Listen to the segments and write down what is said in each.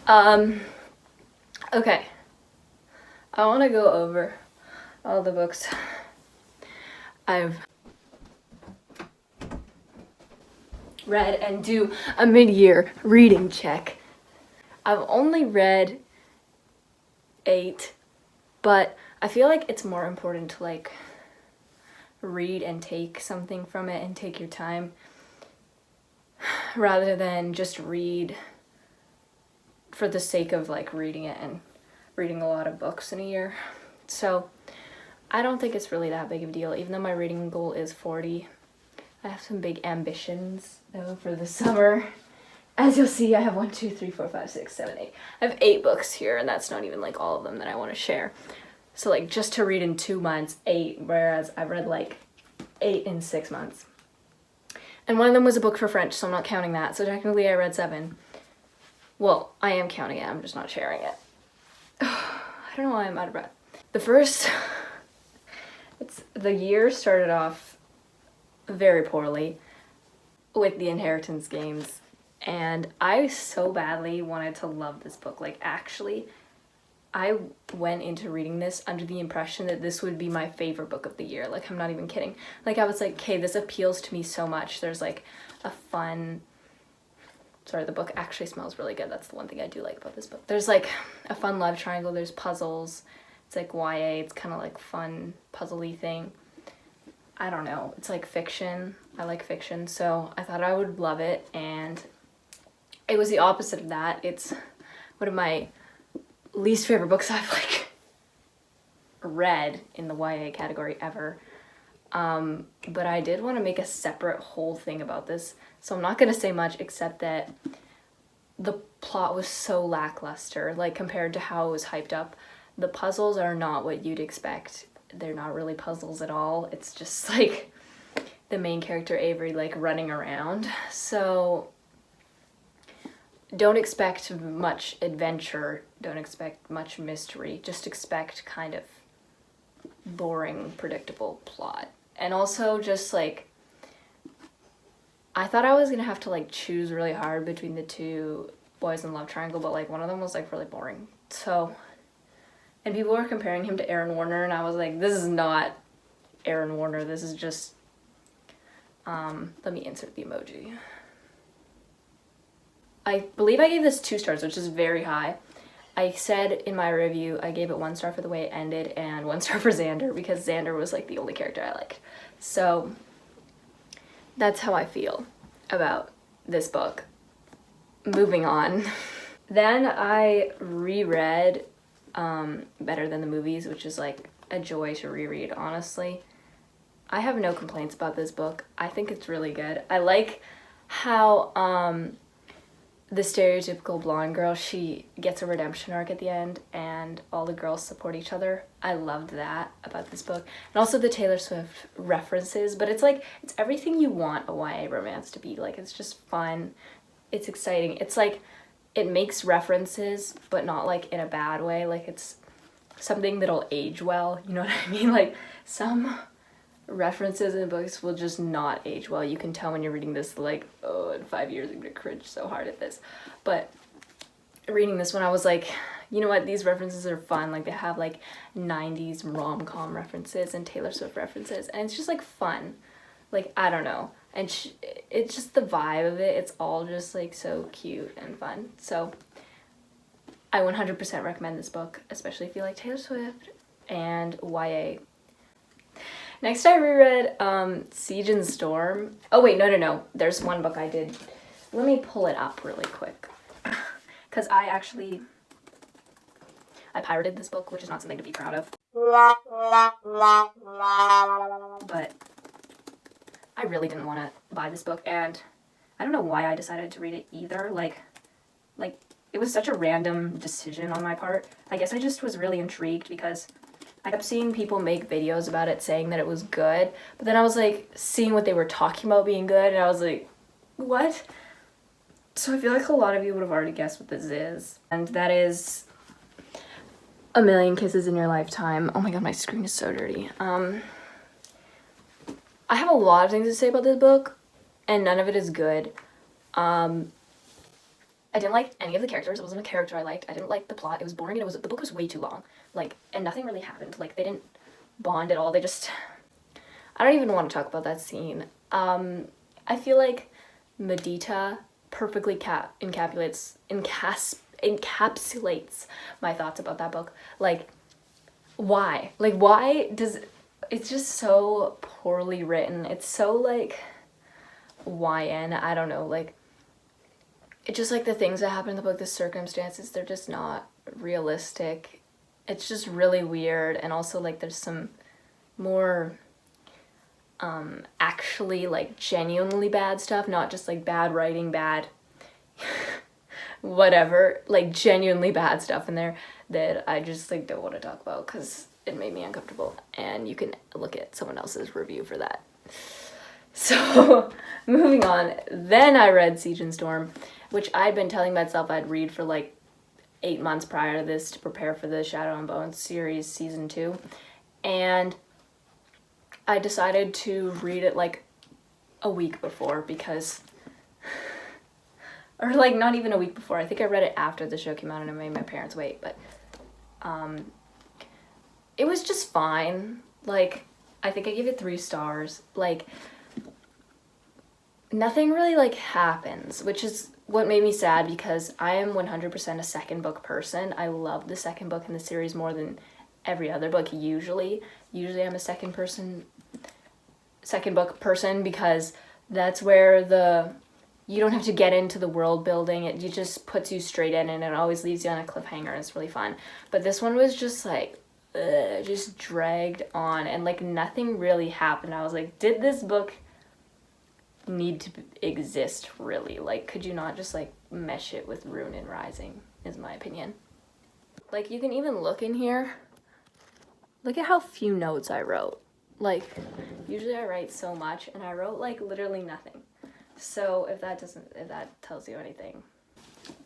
Okay. I want to go over all the books I've read and do a mid-year reading check. I've only read 8, but I feel like it's more important to like read and take something from it and take your time rather than just read for the sake of like reading it and reading a lot of books in a year. So I don't think it's really that big of a deal, even though my reading goal is 40. I have some big ambitions though for the summer. As you'll see, I have 1, 2, 3, 4, 5, 6, 7, 8. I have 8 books here, and that's not even like all of them that I want to share. So like just to read in 2 months, 8, whereas I've read like 8 in 6 months. And one of them was a book for French, so I'm not counting that. So technically I read 7. Well, I am counting it, I'm just not sharing it. I don't know why I'm out of breath. The year started off very poorly with the inheritance games, and I so badly wanted to love this book. Like, actually, I went into reading this under the impression that this would be my favorite book of the year. Like, I'm not even kidding. Like, I was like, okay, this appeals to me so much. There's like a fun... Sorry, the book actually smells really good. That's the one thing I do like about this book. There's like a fun love triangle. There's puzzles. It's like YA. It's kind of like fun puzzle-y thing. I don't know. It's like fiction. I like fiction. So I thought I would love it. And it was the opposite of that. It's one of my least favorite books I've like read in the YA category ever. But I did want to make a separate whole thing about this, so I'm not going to say much except that the plot was so lackluster, like compared to how it was hyped up. The puzzles are not what you'd expect. They're not really puzzles at all. It's just like the main character Avery like running around. So don't expect much adventure, don't expect much mystery, just expect kind of boring, predictable plot. And also just like, I thought I was gonna have to like choose really hard between the two boys in love triangle, but like one of them was like really boring. So, and people were comparing him to Aaron Warner, and I was like, this is not Aaron Warner, this is just, let me insert the emoji. I believe I gave this 2 stars, which is very high. I said in my review, I gave it 1 star for the way it ended and 1 star for Xander, because Xander was like the only character I liked. So that's how I feel about this book. Moving on. Then I reread Better Than the Movies, which is like a joy to reread, honestly. I have no complaints about this book. I think it's really good. I like how the stereotypical blonde girl, she gets a redemption arc at the end and all the girls support each other. I loved that about this book. And also the Taylor Swift references, but it's like, it's everything you want a YA romance to be. Like, it's just fun, it's exciting. It's like, it makes references, but not like in a bad way. Like, it's something that'll age well, you know what I mean? Like, some references in books will just not age well. You can tell when you're reading this, like, oh, in 5 years I'm gonna cringe so hard at this. But reading this one, I was like, you know what, these references are fun. Like, they have like 90s rom-com references and Taylor Swift references, and it's just like fun. Like, I don't know, and it's just the vibe of it. It's all just like so cute and fun. So I 100% recommend this book, especially if you like Taylor Swift and YA. Next, I reread Siege and Storm. Oh wait, no. There's one book I did. Let me pull it up really quick. Because I pirated this book, which is not something to be proud of. But I really didn't want to buy this book, and I don't know why I decided to read it either. Like it was such a random decision on my part. I guess I just was really intrigued because I kept seeing people make videos about it saying that it was good, but then I was like seeing what they were talking about being good, and I was like, what? So I feel like a lot of you would have already guessed what this is, and that is A Million Kisses in Your Lifetime. Oh my god, my screen is so dirty. I have a lot of things to say about this book, and none of it is good. And I didn't like any of the characters. It wasn't a character I liked. I didn't like the plot. It was boring, and the book was way too long. Like, and nothing really happened. Like, they didn't bond at all. They just, I don't even want to talk about that scene. I feel like Medita perfectly encapsulates my thoughts about that book. Like, why? Like, why does, it's just so poorly written. It's so, like, YN, I don't know, like, it's just, like, the things that happen in the book, the circumstances, they're just not realistic. It's just really weird, and also, like, there's some more, actually, like, genuinely bad stuff, not just, like, bad writing, bad whatever, like, genuinely bad stuff in there that I just, like, don't want to talk about, because it made me uncomfortable, and you can look at someone else's review for that. So, moving on, then I read Siege and Storm, which I'd been telling myself I'd read for, like, 8 months prior to this to prepare for the Shadow and Bones series season 2, and I decided to read it, like, a week before, because, or, like, not even a week before. I think I read it after the show came out and I made my parents wait, but, it was just fine. Like, I think I gave it 3 stars. Like, nothing really, like, happens, which is what made me sad, because I am 100% a second book person. I love the second book in the series more than every other book, usually. Usually I'm a second book person, because that's where you don't have to get into the world building. It just puts you straight in, and it always leaves you on a cliffhanger, and it's really fun. But this one was just, like, just dragged on, and, like, nothing really happened. I was like, did this book need to exist, really? Like, could you not just, like, mesh it with Ruin Rising, is my opinion. Like, you can even look in here. Look at how few notes I wrote. Like, usually I write so much, and I wrote, like, literally nothing. So if that tells you anything.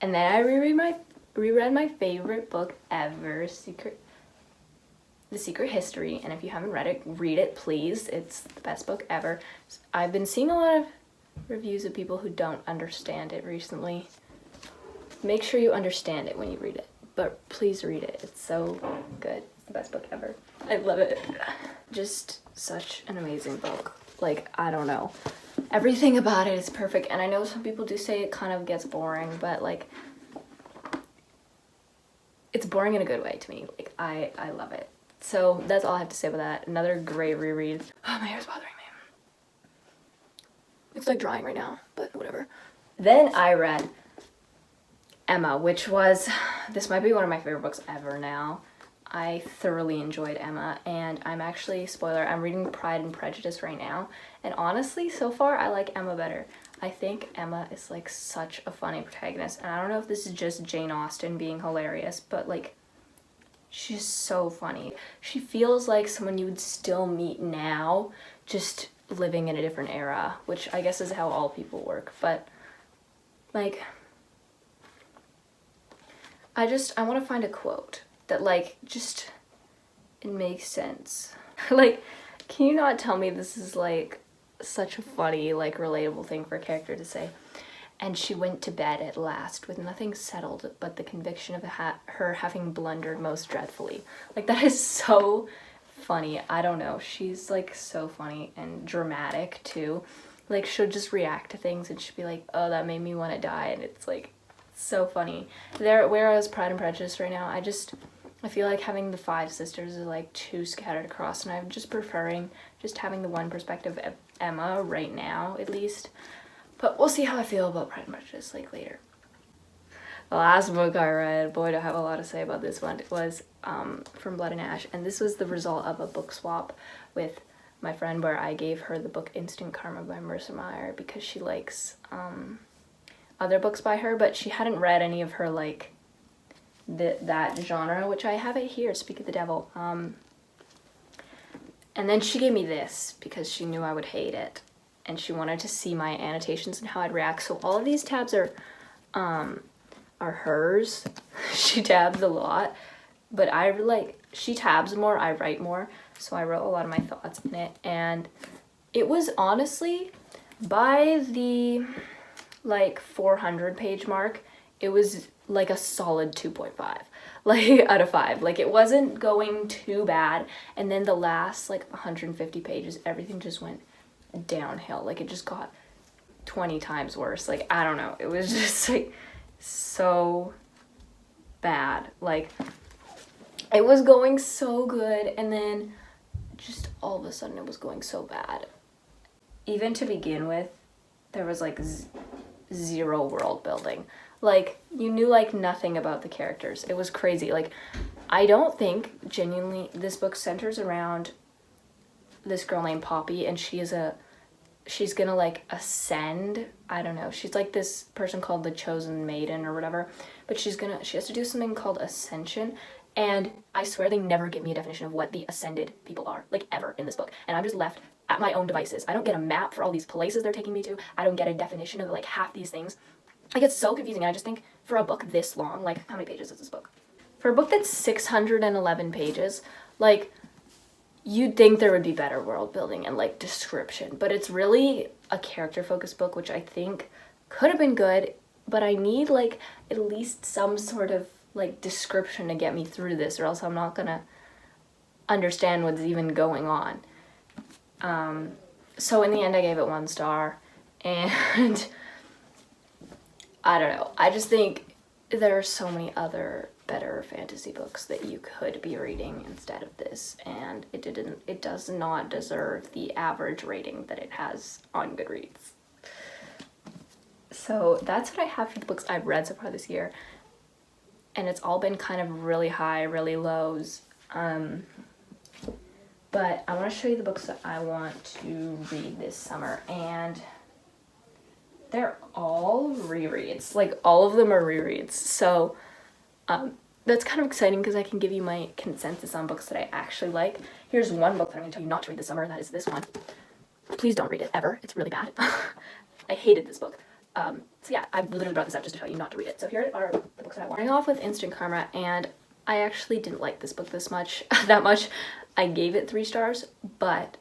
And then I reread my favorite book ever, The Secret History, and if you haven't read it, read it, please. It's the best book ever. I've been seeing a lot of reviews of people who don't understand it recently. Make sure you understand it when you read it, but please read it. It's so good. It's the best book ever. I love it. Just such an amazing book. Like, I don't know. Everything about it is perfect, and I know some people do say it kind of gets boring, but, like, it's boring in a good way to me. Like, I love it. So that's all I have to say about that. Another great reread. Oh, my hair's bothering me. It's, like, drying right now, but whatever. Then I read Emma, which was, this might be one of my favorite books ever now. I thoroughly enjoyed Emma, and I'm actually, spoiler, I'm reading Pride and Prejudice right now, and honestly, so far, I like Emma better. I think Emma is, like, such a funny protagonist, and I don't know if this is just Jane Austen being hilarious, but, like, she's so funny. She feels like someone you would still meet now, just living in a different era, which I guess is how all people work, but, like, I want to find a quote that, like, just, it makes sense. Like, can you not tell me this is, like, such a funny, like, relatable thing for a character to say? And she went to bed at last with nothing settled but the conviction of her having blundered most dreadfully. Like, that is so funny. I don't know. She's, like, so funny and dramatic, too. Like, she'll just react to things and she'll be like, oh, that made me want to die. And it's, like, so funny. Whereas Pride and Prejudice right now, I feel like having the 5 sisters is, like, too scattered across, and I'm just preferring just having the one perspective of Emma right now, at least. But we'll see how I feel about Pride and Prejudice, like, later. The last book I read, boy, do I have a lot to say about this one. It was From Blood and Ash, and this was the result of a book swap with my friend where I gave her the book Instant Karma by Marissa Meyer because she likes other books by her, but she hadn't read any of her, like, that genre, which I have it here, Speak of the Devil. And then she gave me this because she knew I would hate it, and she wanted to see my annotations and how I'd react. So all of these tabs are hers. She tabs a lot, but she tabs more, I write more, so I wrote a lot of my thoughts in it, and it was honestly, by the, like, 400 page mark, it was like a solid 2.5, like out of 5. Like it wasn't going too bad, and then the last like 150 pages, everything just went downhill. Like it just got 20 times worse. Like I don't know, it was just like so bad. Like it was going so good, and then just all of a sudden it was going so bad. Even to begin with, there was like zero world building. Like you knew like nothing about the characters. It was crazy. Like I don't think genuinely this book centers around this girl named Poppy, and she's gonna like ascend. I don't know, she's like this person called the Chosen Maiden or whatever, but she has to do something called ascension, and I swear they never give me a definition of what the ascended people are, like ever in this book, and I'm just left at my own devices. I don't get a map for all these places they're taking me to. I don't get a definition of like half these things. Like it's so confusing. I just think for a book this long, like how many pages is this book? For a book that's 611 pages, like you'd think there would be better world building and like description, but it's really a character focused book, which I think could have been good, but I need like at least some sort of like description to get me through this, or else I'm not gonna understand what's even going on. So in the end I gave it 1 star, and I don't know, I just think there are so many other better fantasy books that you could be reading instead of this, and it does not deserve the average rating that it has on Goodreads. So that's what I have for the books I've read so far this year, and it's all been kind of really high, really lows. But I want to show you the books that I want to read this summer, and they're all rereads. Like all of them are rereads. So that's kind of exciting because I can give you my consensus on books that I actually like. Here's one book that I'm going to tell you not to read this summer, and that is this one. Please don't read it ever. It's really bad. I hated this book. So yeah, I literally brought this up just to tell you not to read it. So here are the books that I want. Starting off with Instant Karma, and I actually didn't like this book that much. I gave it 3 stars, but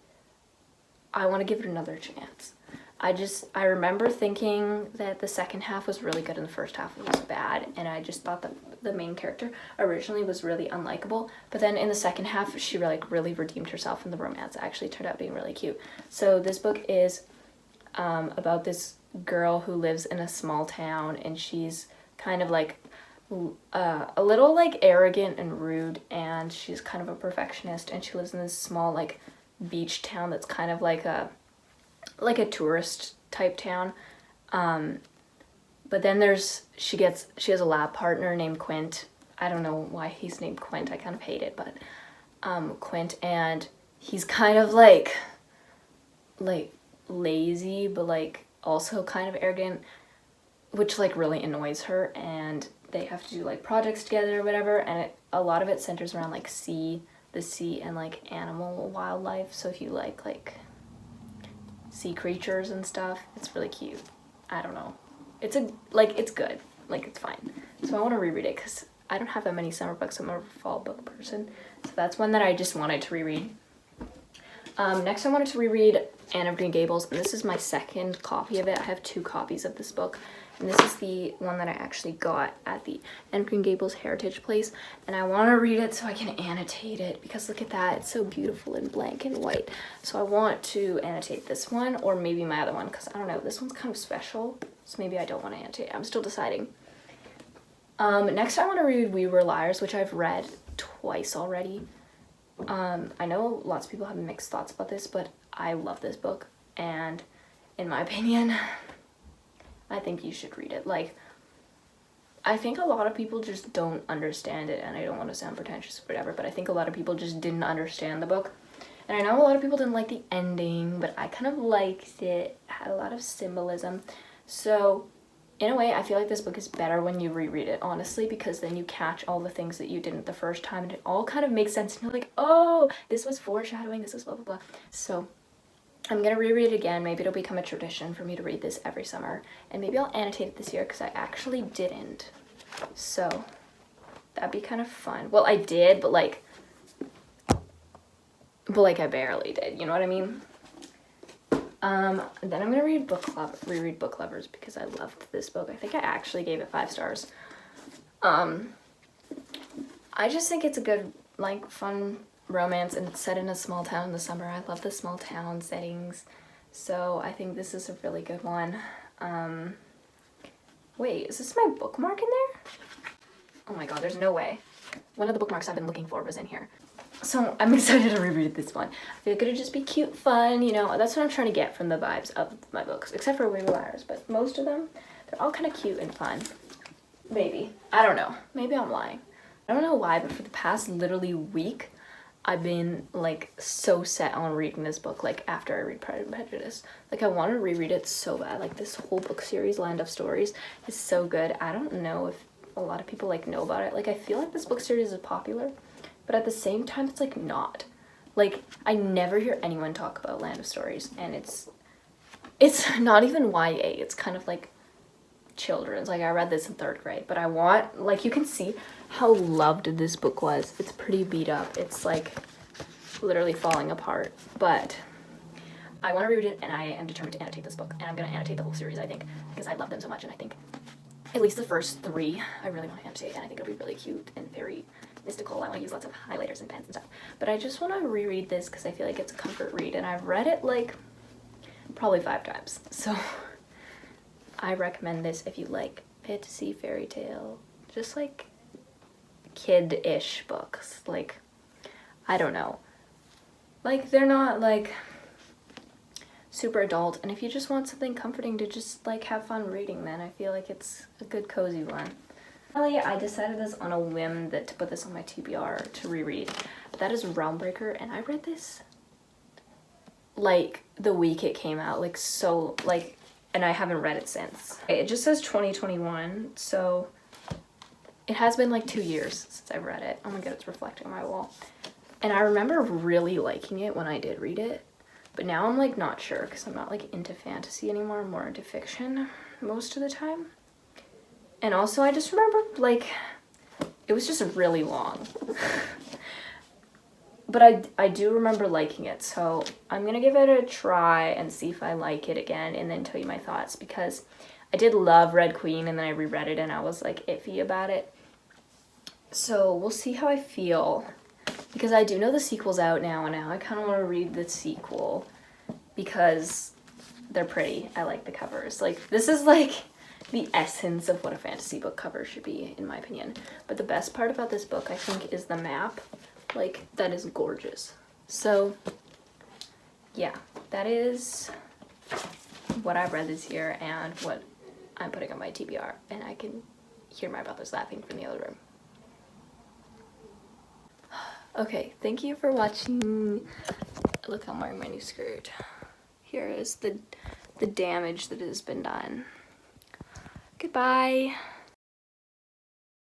I want to give it another chance. I remember thinking that the second half was really good and the first half was bad, and I just thought that the main character originally was really unlikable, but then in the second half she really redeemed herself, and the romance actually turned out being really cute. So this book is about this girl who lives in a small town, and she's kind of like a little like arrogant and rude, and she's kind of a perfectionist, and she lives in this small like beach town that's kind of like a tourist type town. But then she has a lab partner named Quint. I don't know why he's named Quint. I kind of hate it, but Quint, and he's kind of like lazy, but like also kind of arrogant, which like really annoys her, and they have to do like projects together or whatever, and a lot of it centers around like the sea and like animal wildlife. So if you like sea creatures and stuff, it's really cute. I don't know, it's good, like it's fine. So I want to reread it because I don't have that many summer books. I'm more of a fall book person, so that's one that I just wanted to reread. Next I wanted to reread Anne of Green Gables, and this is my second copy of it. I have 2 copies of this book, and this is the one that I actually got at the Anne of Green Gables Heritage Place, and I want to read it so I can annotate it, because look at that, it's so beautiful and blank and white. So I want to annotate this one, or maybe my other one, because I don't know, this one's kind of special, so maybe I don't want to annotate it. I'm still deciding. Next I want to read We Were Liars, which I've read twice already. I know lots of people have mixed thoughts about this, but I love this book, and in my opinion, I think you should read it. Like, I think a lot of people just don't understand it, and I don't want to sound pretentious or whatever, but I think a lot of people just didn't understand the book. And I know a lot of people didn't like the ending, but I kind of liked it. It had a lot of symbolism. So in a way, I feel like this book is better when you reread it, honestly, because then you catch all the things that you didn't the first time, and it all kind of makes sense, and you're like, oh, this was foreshadowing, this was blah, blah, blah. So I'm gonna reread it again. Maybe it'll become a tradition for me to read this every summer, and maybe I'll annotate it this year, because I actually didn't. So that'd be kind of fun. Well, I did, but like I barely did, you know what I mean? Then I'm gonna reread Book Lovers because I loved this book. I think I actually gave it 5 stars. I just think it's a good, like, fun romance, and it's set in a small town in the summer. I love the small town settings, so I think this is a really good one. Wait, is this my bookmark in there? Oh my god, there's no way. One of the bookmarks I've been looking for was in here. So I'm excited to reread this one. I feel like it'll just be cute, fun, you know, that's what I'm trying to get from the vibes of my books, except for Wave of Liars, but most of them, they're all kind of cute and fun. Maybe. I don't know. Maybe I'm lying. I don't know why, but for the past literally week, I've been, like, so set on reading this book, like, after I read Pride and Prejudice. Like, I want to reread it so bad. Like, this whole book series, Land of Stories, is so good. I don't know if a lot of people, like, know about it. Like, I feel like this book series is popular, but at the same time, it's, like, not. Like, I never hear anyone talk about Land of Stories, and it's not even YA. It's kind of, like, children's. Like, I read this in 3rd grade, but I want, like, you can see how loved this book was. It's pretty beat up. It's, like, literally falling apart, but I want to read it, and I am determined to annotate this book, and I'm going to annotate the whole series, I think, because I love them so much, and I think at least the first 3 I really want to annotate, and I think it'll be really cute and very mystical. I want to use lots of highlighters and pens and stuff, but I just want to reread this because I feel like it's a comfort read, and I've read it, like, probably 5 times, so I recommend this if you like fantasy, fairy tale, just, like, kid-ish books. Like, I don't know. Like, they're not, like, super adult, and if you just want something comforting to just, like, have fun reading, then I feel like it's a good cozy one. Finally, I decided this on a whim to put this on my TBR to reread, but that is Realmbreaker, and I read this, like, the week it came out, like, so, like, and I haven't read it since. It just says 2021, so it has been, like, 2 years since I've read it. Oh my god, it's reflecting on my wall. And I remember really liking it when I did read it, but now I'm, like, not sure, because I'm not, like, into fantasy anymore. I'm more into fiction most of the time. And also, I just remember, like, it was just really long. But I do remember liking it, so I'm gonna give it a try and see if I like it again, and then tell you my thoughts, because I did love Red Queen, and then I reread it, and I was, like, iffy about it. So we'll see how I feel, because I do know the sequel's out now, and now I kind of want to read the sequel, because they're pretty. I like the covers. Like, this is, like, the essence of what a fantasy book cover should be, in my opinion. But the best part about this book, I think, is the map. Like, that is gorgeous. So, yeah, that is what I've read this year and what I'm putting on my TBR. And I can hear my brothers laughing from the other room. Okay, thank you for watching. Look, I'm wearing my new skirt. Here is the damage that has been done. Goodbye.